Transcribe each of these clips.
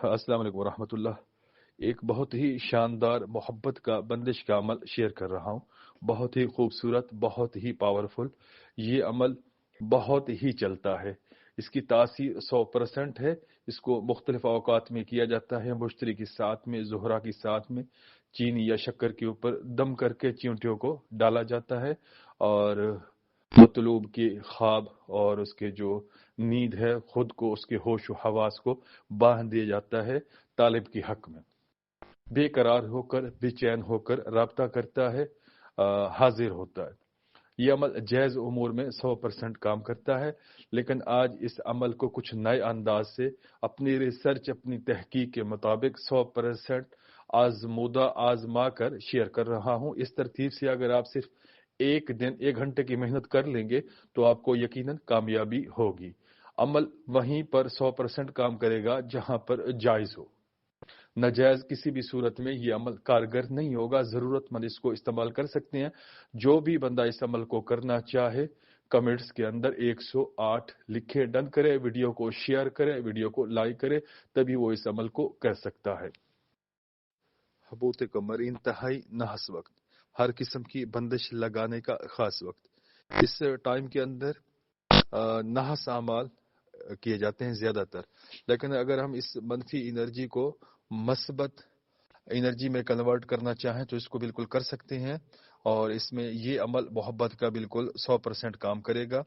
السلام علیکم ورحمۃ اللہ۔ ایک بہت ہی شاندار محبت کا بندش کا عمل شیئر کر رہا ہوں، بہت ہی خوبصورت، بہت ہی پاورفل۔ یہ عمل بہت ہی چلتا ہے، اس کی تاثیر 100% ہے۔ اس کو مختلف اوقات میں کیا جاتا ہے، مشتری کی ساتھ میں، زہرہ کی ساتھ میں، چینی یا شکر کے اوپر دم کر کے چیونٹیوں کو ڈالا جاتا ہے، اور مطلوب کے خواب اور اس کے جو نیند ہے خود کو، اس کے ہوش و حواس کو باندھ دیا جاتا ہے طالب کی حق میں۔ بے قرار ہو کر، بے چین ہو کر رابطہ کرتا ہے، حاضر ہوتا ہے۔ یہ عمل جائز امور میں 100% کام کرتا ہے، لیکن آج اس عمل کو کچھ نئے انداز سے اپنی ریسرچ، اپنی تحقیق کے مطابق 100% آزمودہ آزما کر شیئر کر رہا ہوں۔ اس ترتیب سے اگر آپ صرف ایک دن 1 گھنٹے کی محنت کر لیں گے تو آپ کو یقیناً کامیابی ہوگی۔ عمل وہیں پر 100% کام کرے گا جہاں پر جائز ہو۔ ناجائز کسی بھی صورت میں یہ عمل کارگر نہیں ہوگا۔ ضرورت مند اس کو استعمال کر سکتے ہیں۔ جو بھی بندہ اس عمل کو کرنا چاہے کمنٹس کے اندر 108 لکھے، ڈن کرے، ویڈیو کو شیئر کرے، ویڈیو کو لائک کرے، تبھی وہ اس عمل کو کر سکتا ہے۔ حبوط کمر انتہائی نحس وقت، ہر قسم کی بندش لگانے کا خاص وقت۔ اس ٹائم کے اندر نحس اعمال کیے جاتے ہیں زیادہ تر، لیکن اگر ہم اس منفی انرجی کو مثبت انرجی میں کنورٹ کرنا چاہیں تو اس کو بالکل کر سکتے ہیں، اور اس میں یہ عمل محبت کا بالکل 100% کام کرے گا۔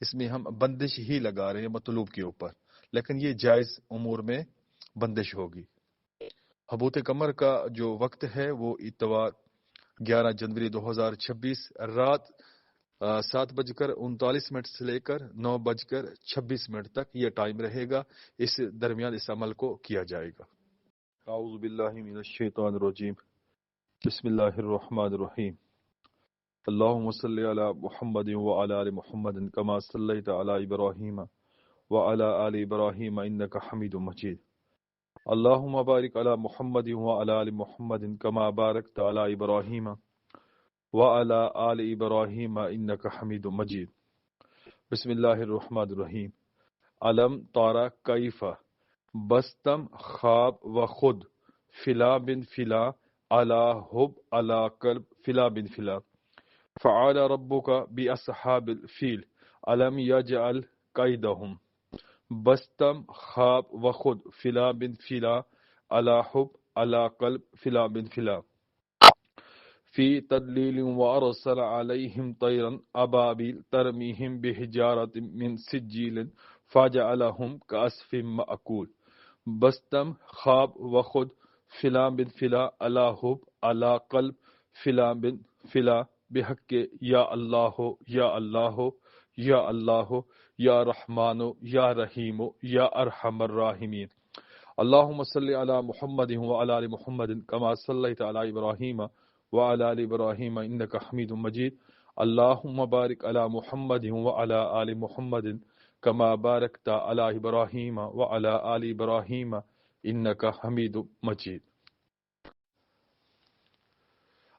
اس میں ہم بندش ہی لگا رہے ہیں مطلوب کے اوپر، لیکن یہ جائز امور میں بندش ہوگی۔ حبوط کمر کا جو وقت ہے وہ اتوار 11 جنوری 2026 رات 7:39 سے لے کر 9:26 تک یہ ٹائم رہے گا۔ اس درمیان اس عمل کو کیا جائے گا۔ اعوذ باللہ من الشیطان الرجیم، بسم اللہ الرحمن الرحیم۔ اللہم صلی علی محمد وعلی آل محمد کما صلیت علی ابراہیم وعلی آل ابراہیم انک حمید مجید۔ اللہم بارک علی محمد وعلی آل محمد کما بارکت علی ابراہیم وعلی آل ابراہیم انک حمید مجید۔ بسم اللہ الرحمن الرحیم۔ علم تارا کیف بستم خواب و خود فلا بن فلا علی حب علی قلب فلا بن فلا فعال ربک باصحاب الفیل علم یجعل قیدہم بستم خواب و خود فلا بن فلا علی حب علی قلب فلا بن فلا فی تدلیل وارسل علیہم طیرا ابابیل ترمیہم بحجارۃ من سجیل فجعلہم کعصف مأکول۔ بستم خواب و خود فلا بن فلا علی حب علی قلب فلا بن فلا بحق یا اللہ یا اللہ یا اللہ یا رحمان یا رحیم یا ارحم الراحمین۔ اللہم صلی علی محمد وعلی آل محمد کما صلیت علی ابراہیم وعلی آل ابراہیم انک حمید مجید۔ اللہم بارک علی محمد وعلی آل محمد کما بارکت علی ابراہیم وعلی آل ابراہیم انک حمید مجید۔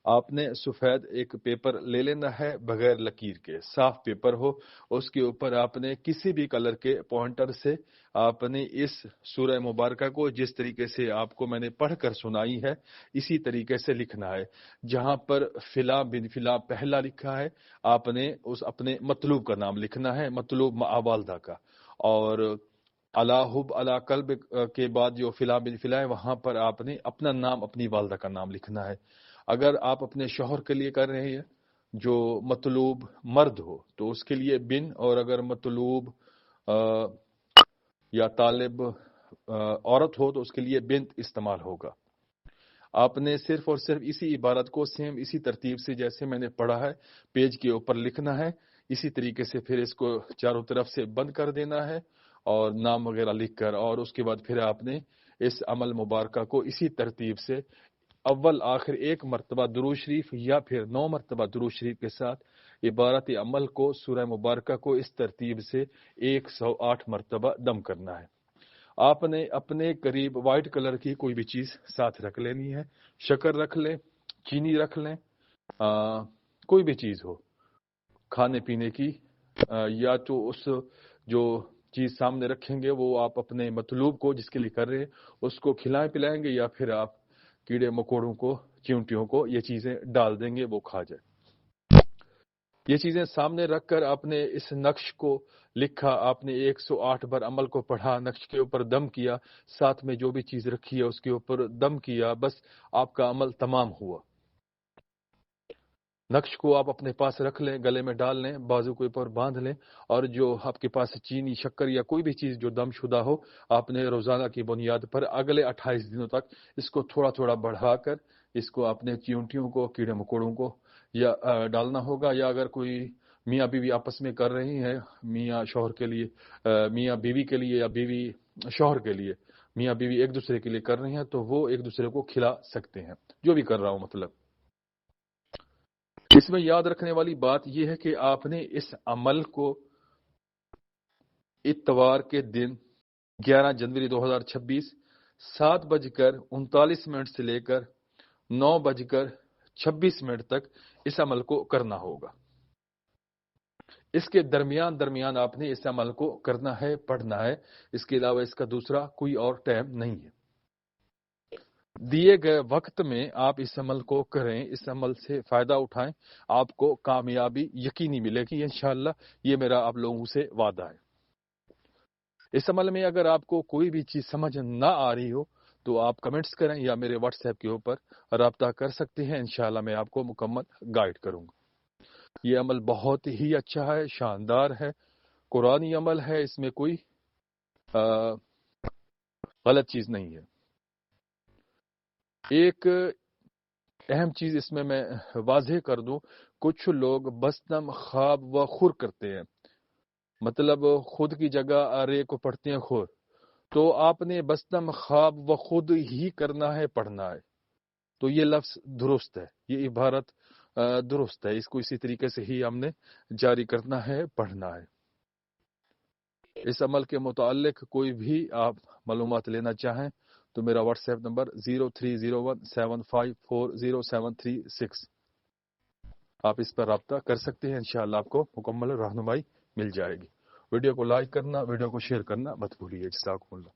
آپ نے سفید ایک پیپر لے لینا ہے بغیر لکیر کے، صاف پیپر ہو، اس کے اوپر آپ نے کسی بھی کلر کے پوائنٹر سے آپ نے اس سورہ مبارکہ کو جس طریقے سے آپ کو میں نے پڑھ کر سنائی ہے اسی طریقے سے لکھنا ہے۔ جہاں پر فلا بن فلا پہلا لکھا ہے آپ نے اس اپنے مطلوب کا نام لکھنا ہے، مطلوب مع والدہ کا، اور علی حب علی قلب کے بعد جو فلا بن فلا ہے وہاں پر آپ نے اپنا نام، اپنی والدہ کا نام لکھنا ہے۔ اگر آپ اپنے شوہر کے لیے کر رہے ہیں جو مطلوب مرد ہو تو اس کے لیے بن، اور اگر مطلوب یا طالب عورت ہو تو اس کے لیے بنت استعمال ہوگا۔ آپ نے صرف اور صرف اسی عبارت کو سیم اسی ترتیب سے جیسے میں نے پڑھا ہے پیج کے اوپر لکھنا ہے، اسی طریقے سے پھر اس کو چاروں طرف سے بند کر دینا ہے اور نام وغیرہ لکھ کر، اور اس کے بعد پھر آپ نے اس عمل مبارکہ کو اسی ترتیب سے اول آخر 1 مرتبہ درود شریف یا پھر 9 مرتبہ درود شریف کے ساتھ عبارت عمل کو، سورہ مبارکہ کو اس ترتیب سے 108 مرتبہ دم کرنا ہے۔ آپ نے اپنے قریب وائٹ کلر کی کوئی بھی چیز ساتھ رکھ لینی ہے، شکر رکھ لیں، چینی رکھ لیں، کوئی بھی چیز ہو کھانے پینے کی، یا تو اس جو چیز سامنے رکھیں گے وہ آپ اپنے مطلوب کو جس کے لیے کر رہے ہیں اس کو کھلائیں پلائیں گے، یا پھر آپ کیڑے مکوڑوں کو، چیونٹیوں کو یہ چیزیں ڈال دیں گے وہ کھا جائے۔ یہ چیزیں سامنے رکھ کر آپ نے اس نقش کو لکھا، آپ نے 108 بار عمل کو پڑھا، نقش کے اوپر دم کیا، ساتھ میں جو بھی چیز رکھی ہے اس کے اوپر دم کیا، بس آپ کا عمل تمام ہوا۔ نقش کو آپ اپنے پاس رکھ لیں، گلے میں ڈال لیں، بازو کے اوپر باندھ لیں، اور جو آپ کے پاس چینی، شکر یا کوئی بھی چیز جو دم شدہ ہو، آپ نے روزانہ کی بنیاد پر اگلے 28 دنوں تک اس کو تھوڑا تھوڑا بڑھا کر اس کو اپنے چیونٹیوں کو، کیڑے مکوڑوں کو یا ڈالنا ہوگا، یا اگر کوئی میاں بیوی آپس میں کر رہی ہیں، میاں شوہر کے لیے، میاں بیوی کے لیے یا بیوی شوہر کے لیے، میاں بیوی ایک دوسرے کے لیے کر رہی ہیں تو وہ ایک دوسرے کو کھلا سکتے ہیں، جو بھی کر رہا ہوں مطلب۔ اس میں یاد رکھنے والی بات یہ ہے کہ آپ نے اس عمل کو اتوار کے دن 11 جنوری 2026 7:39 سے لے کر 9:26 تک اس عمل کو کرنا ہوگا۔ اس کے درمیان آپ نے اس عمل کو کرنا ہے، پڑھنا ہے، اس کے علاوہ اس کا دوسرا کوئی اور ٹائم نہیں ہے۔ دیے گئے وقت میں آپ اس عمل کو کریں، اس عمل سے فائدہ اٹھائیں، آپ کو کامیابی یقینی ملے گی انشاءاللہ، یہ میرا آپ لوگوں سے وعدہ ہے۔ اس عمل میں اگر آپ کو کوئی بھی چیز سمجھ نہ آ رہی ہو تو آپ کمنٹس کریں یا میرے واٹس ایپ کے اوپر رابطہ کر سکتے ہیں، انشاءاللہ میں آپ کو مکمل گائیڈ کروں گا۔ یہ عمل بہت ہی اچھا ہے، شاندار ہے، قرآنی عمل ہے، اس میں کوئی غلط چیز نہیں ہے۔ ایک اہم چیز اس میں واضح کر دوں، کچھ لوگ بسنم خواب و خور کرتے ہیں، مطلب خود کی جگہ رے کو پڑھتے ہیں خور، تو آپ نے بسنم خواب و خود ہی کرنا ہے، پڑھنا ہے، تو یہ لفظ درست ہے، یہ عبارت درست ہے، اس کو اسی طریقے سے ہی ہم نے جاری کرنا ہے، پڑھنا ہے۔ اس عمل کے متعلق کوئی بھی آپ معلومات لینا چاہیں تو میرا واٹس ایپ نمبر 030175407336، آپ اس پر رابطہ کر سکتے ہیں، انشاءاللہ آپ کو مکمل رہنمائی مل جائے گی۔ ویڈیو کو لائک کرنا، ویڈیو کو شیئر کرنا مت بھولیے۔ جزاکم اللہ۔